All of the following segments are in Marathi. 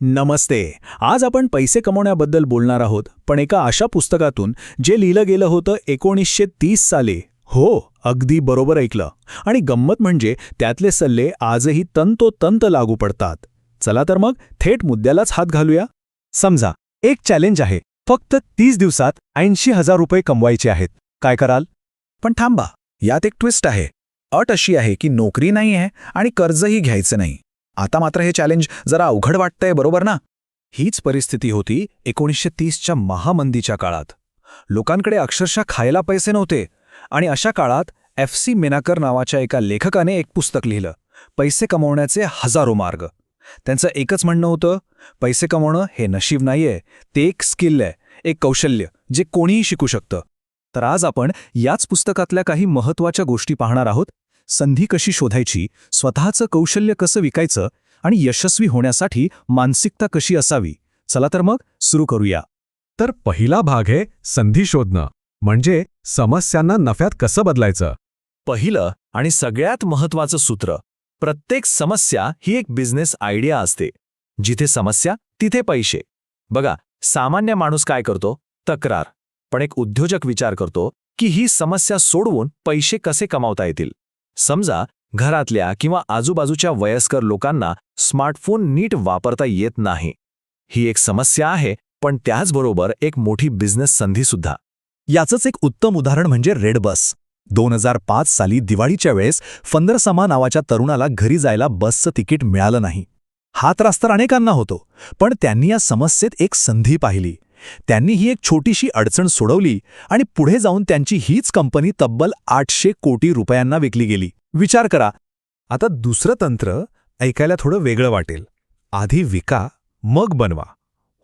नमस्ते. आज आपण पैसे कमवण्याबद्दल बोलणार आहोत, पण एका अशा पुस्तकातून जे लिहिलं गेलं होतं 1930 साली. हो, अगदी बरोबर ऐकलं. आणि गंमत म्हणजे त्यातले सल्ले आजही तंतोतंत लागू पडतात. चला तर मग थेट मुद्द्यालाच हात घालूया. समजा एक चॅलेंज आहे. फक्त 30 दिवसात 80,000 रुपये कमवायचे आहेत. काय कराल? पण थांबा, यात एक ट्विस्ट आहे. अट अशी आहे की नोकरी नाही आहे आणि कर्जही घ्यायचं नाही. आता मात्र हे चॅलेंज जरा अवघड वाटतंय, बरोबर ना? हीच परिस्थिती होती 1930च्या महामंदीच्या काळात. लोकांकडे अक्षरशः खायला पैसे नव्हते आणि अशा काळात FC मेनाकर नावाच्या एका लेखकाने एक पुस्तक लिहिलं, पैसे कमवण्याचे हजारो मार्ग. त्यांचं एकच म्हणणं होतं, पैसे कमवणं हे नशीब नाहीये, ते एक स्किल आहे, एक कौशल्य जे कोणीही शिकू शकतं. तर आज आपण याच पुस्तकातल्या काही महत्त्वाच्या गोष्टी पाहणार आहोत. संधी कशी शोधायची, स्वतःचं कौशल्य कसं विकायचं आणि यशस्वी होण्यासाठी मानसिकता कशी असावी. चला तर मग सुरू करूया. तर पहिला भाग आहे संधी शोधणं, म्हणजे समस्यांना नफ्यात कसं बदलायचं. पहिलं आणि सगळ्यात महत्त्वाचं सूत्र, प्रत्येक समस्या ही एक बिझनेस आयडिया असते. जिथे समस्या तिथे पैसे. बघा, सामान्य माणूस काय करतो? तक्रार. पण एक उद्योजक विचार करतो की ही समस्या सोडवून पैसे कसे कमावता येतील. समजा घरातल्या किंवा आजूबाजूच्या वयस्कर लोकांना स्मार्टफोन नीट वापरता येत नाही. ही एक समस्या आहे, पण त्याचबरोबर एक मोठी बिझनेस संधीसुद्धा. याचंच एक उत्तम उदाहरण म्हणजे रेड बस. 2005 साली दिवाळीच्या वेळेस फंदरसमा नावाच्या तरुणाला घरी जायला बसचं तिकीट मिळालं नाही. हा त्रास तर अनेकांना होतो, पण त्यांनी या समस्येत एक संधी पाहिली. त्यांनी ही एक छोटीशी अडचण सोडवली आणि पुढे जाऊन त्यांची हीच कंपनी तब्बल 800 कोटी रुपयांना विकली गेली. विचार करा. आता दुसरं तंत्र ऐकायला थोडं वेगळं वाटेल. आधी विका, मग बनवा.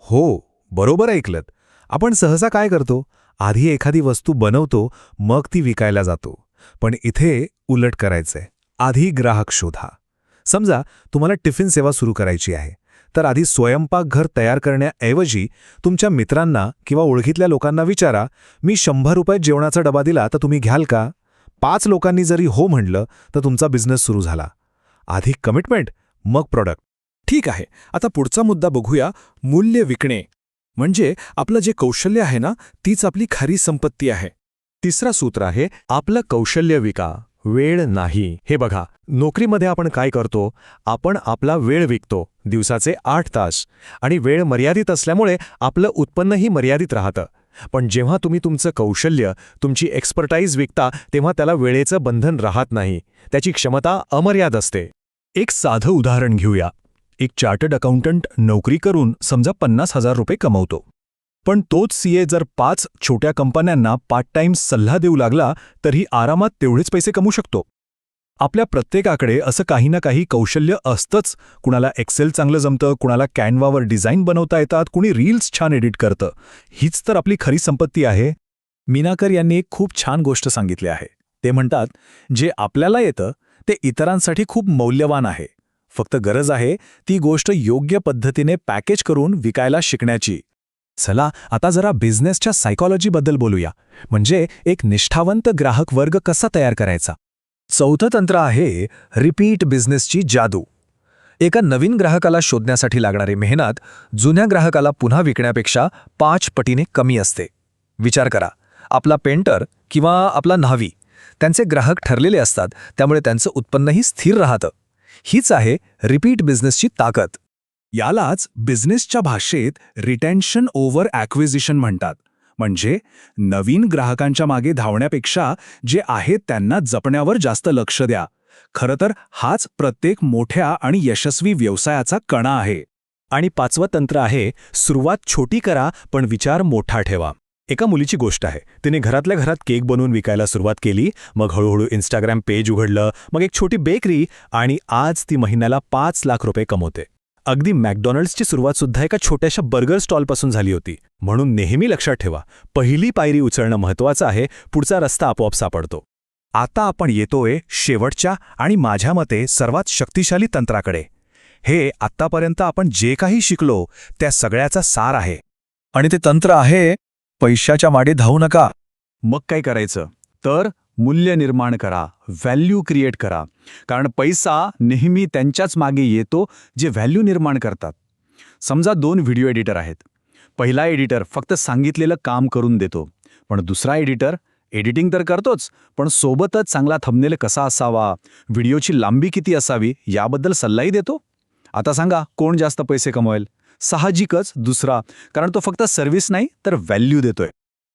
हो, बरोबर ऐकलत. आपण सहसा काय करतो? आधी एखादी वस्तू बनवतो, मग ती विकायला जातो. पण इथे उलट करायचंय. आधी ग्राहक शोधा. समजा तुम्हाला टिफिन सेवा सुरू करायची आहे, तर आधी स्वयंपाकघर तयार करण्याऐवजी तुमच्या मित्रांना किंवा ओळखीतल्या लोकांना विचारा, मी 100 रुपयात जेवणाचा डबा दिला तर तुम्ही घ्याल का? 5 लोकांनी जरी हो म्हटलं तर तुमचा बिझनेस सुरू झाला. आधी कमिटमेंट, मग प्रॉडक्ट. ठीक आहे, आता पुढचा मुद्दा बघूया. मूल्य विकणे. म्हणजे आपलं जे कौशल्य आहे ना, तीच आपली खरी संपत्ती आहे. तिसरा सूत्र आहे आपलं कौशल्य विका, वेळ नाही. हे बघा, नोकरीमध्ये आपण काय करतो? आपण आपला वेळ विकतो, दिवसाचे 8 तास. आणि वेळ मर्यादित असल्यामुळे आपलं उत्पन्नही मर्यादित राहतं. पण जेव्हा तुम्ही तुमचं कौशल्य, तुमची एक्सपर्टाईज विकता, तेव्हा त्याला वेळेचं बंधन राहत नाही. त्याची क्षमता अमर्याद असते. एक साधं उदाहरण घेऊया. एक चार्टर्ड अकाउंटंट नोकरी करून समजा 50,000 रुपये कमवतो. पण तोच सीए जर 5 छोट्या कंपन्यांना पार्ट टाइम सल्ला देऊ लागला, तरीही आरामात तेवढेच पैसे कमवू शकतो. आपल्या प्रत्येकाकडे असं काही ना काही कौशल्य असतंच. कुणाला एक्सेल चांगलं जमतं, कुणाला कॅनव्हावर डिझाईन बनवता येतात, कुणी रील्स छान एडिट करतं. हीच तर आपली खरी संपत्ती आहे. मीनाकर यांनी एक खूप छान गोष्ट सांगितली आहे. ते म्हणतात, जे आपल्याला येतं ते इतरांसाठी खूप मौल्यवान आहे. फक्त गरज आहे ती गोष्ट योग्य पद्धतीने पॅकेज करून विकायला शिकण्याची. चला आता जरा बिझनेसच्या सायकॉलॉजीबद्दल बोलूया. म्हणजे एक निष्ठावंत ग्राहक वर्ग कसा तयार करायचा. चौथं तंत्र आहे रिपीट बिझनेसची जादू. एका नवीन ग्राहकाला शोधण्यासाठी लागणारी मेहनत जुन्या ग्राहकाला पुन्हा विकण्यापेक्षा 5 पटीने कमी असते. विचार करा, आपला पेंटर किंवा आपला न्हावी, त्यांचे ग्राहक ठरलेले असतात, त्यामुळे त्यांचं उत्पन्नही स्थिर राहतं. हीच आहे रिपीट बिझनेसची ताकद. यालाच बिझनेसच्या भाषेत रिटेन्शन ओव्हर ॲक्विजिशन म्हणतात. म्हणजे नवीन ग्राहकांच्या मागे धावण्यापेक्षा जे आहेत त्यांना जपण्यावर जास्त लक्ष द्या. खरं तर हाच प्रत्येक मोठ्या आणि यशस्वी व्यवसायाचा कणा आहे. आणि 5वं तंत्र आहे सुरुवात छोटी करा पण विचार मोठा ठेवा. एका मुलीची गोष्ट आहे. तिने घरातल्या घरात केक बनवून विकायला सुरुवात केली, मग हळूहळू इंस्टाग्राम पेज उघडलं, मग एक छोटी बेकरी, आणि आज ती महिन्याला 5 लाख रुपये कमवते. अगदी मॅकडॉनल्ड्सची सुरुवातसुद्धा एका छोट्याशा बर्गर स्टॉलपासून झाली होती. म्हणून नेहमी लक्षात ठेवा, पहिली पायरी उचलणं महत्त्वाचं आहे, पुढचा रस्ता आपोआप सापडतो. आता आपण येतोय शेवटच्या आणि माझ्या मते सर्वात शक्तिशाली तंत्राकडे. हे आत्तापर्यंत आपण जे काही शिकलो त्या सगळ्याचा सार आहे. आणि ते तंत्र आहे पैशाच्या मागे धावू नका. मग काय करायचं? तर मूल्य निर्माण करा, व्हॅल्यू क्रिएट करा. कारण पैसा नेहमी त्यांच्याच मागे येतो जे व्हॅल्यू निर्माण करतात. समजा 2 व्हिडिओ एडिटर आहेत. पहिला एडिटर फक्त सांगितलेलं काम करून देतो, पण दुसरा एडिटर एडिटिंग तर करतोच, पण सोबतच चांगला थंबनेल कसा असावा, व्हिडिओची लांबी किती असावी याबद्दल सल्लाही देतो. आता सांगा कोण जास्त पैसे कमवेल? साहजिकच दुसरा, कारण तो फक्त सर्व्हिस नाही तर व्हॅल्यू देतोय.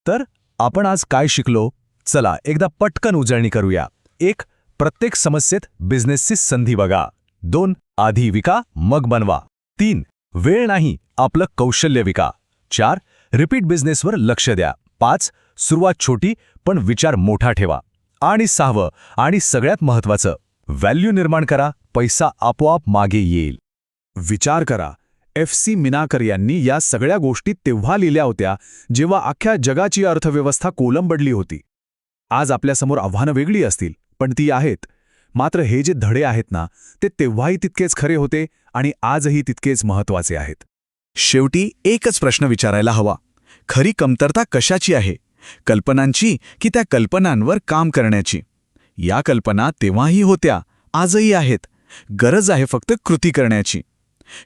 तर आपण आज काय शिकलो? चला एकदा पटकन उजळणी करूया. 1. प्रत्येक समस्येत बिझनेसची संधी बघा. 2. आधी विका मग बनवा. 3. वेळ नाही आपलं कौशल्य विका. 4. रिपीट बिझनेसवर लक्ष द्या. 5. सुरुवात छोटी पण विचार मोठा ठेवा. आणि 6वं आणि सगळ्यात महत्त्वाचं, व्हॅल्यू निर्माण करा, पैसा आपोआप मागे येईल. विचार करा, FC मिनाकर यांनी या सगळ्या गोष्टी तेव्हा लिहिल्या होत्या जेव्हा अख्ख्या जगाची अर्थव्यवस्था कोलंबडली होती. आज आपल्यासमोर आव्हानं वेगळी असतील, पण ती आहेत. मात्र हे जे धडे आहेत ना, ते तेव्हाही तितकेच खरे होते आणि आजही तितकेच महत्त्वाचे आहेत. शेवटी एकच प्रश्न विचारायला हवा. खरी कमतरता कशाची आहे? कल्पनांची की त्या कल्पनांवर काम करण्याची? या कल्पना तेव्हाही होत्या, आजही आहेत. गरज आहे फक्त कृती करण्याची.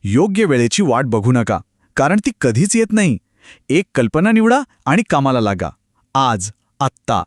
योग्य वेळेची वाट बघू नका, कारण ती कधीच येत नाही. एक कल्पना निवडा आणि कामाला लागा. आज, आत्ता.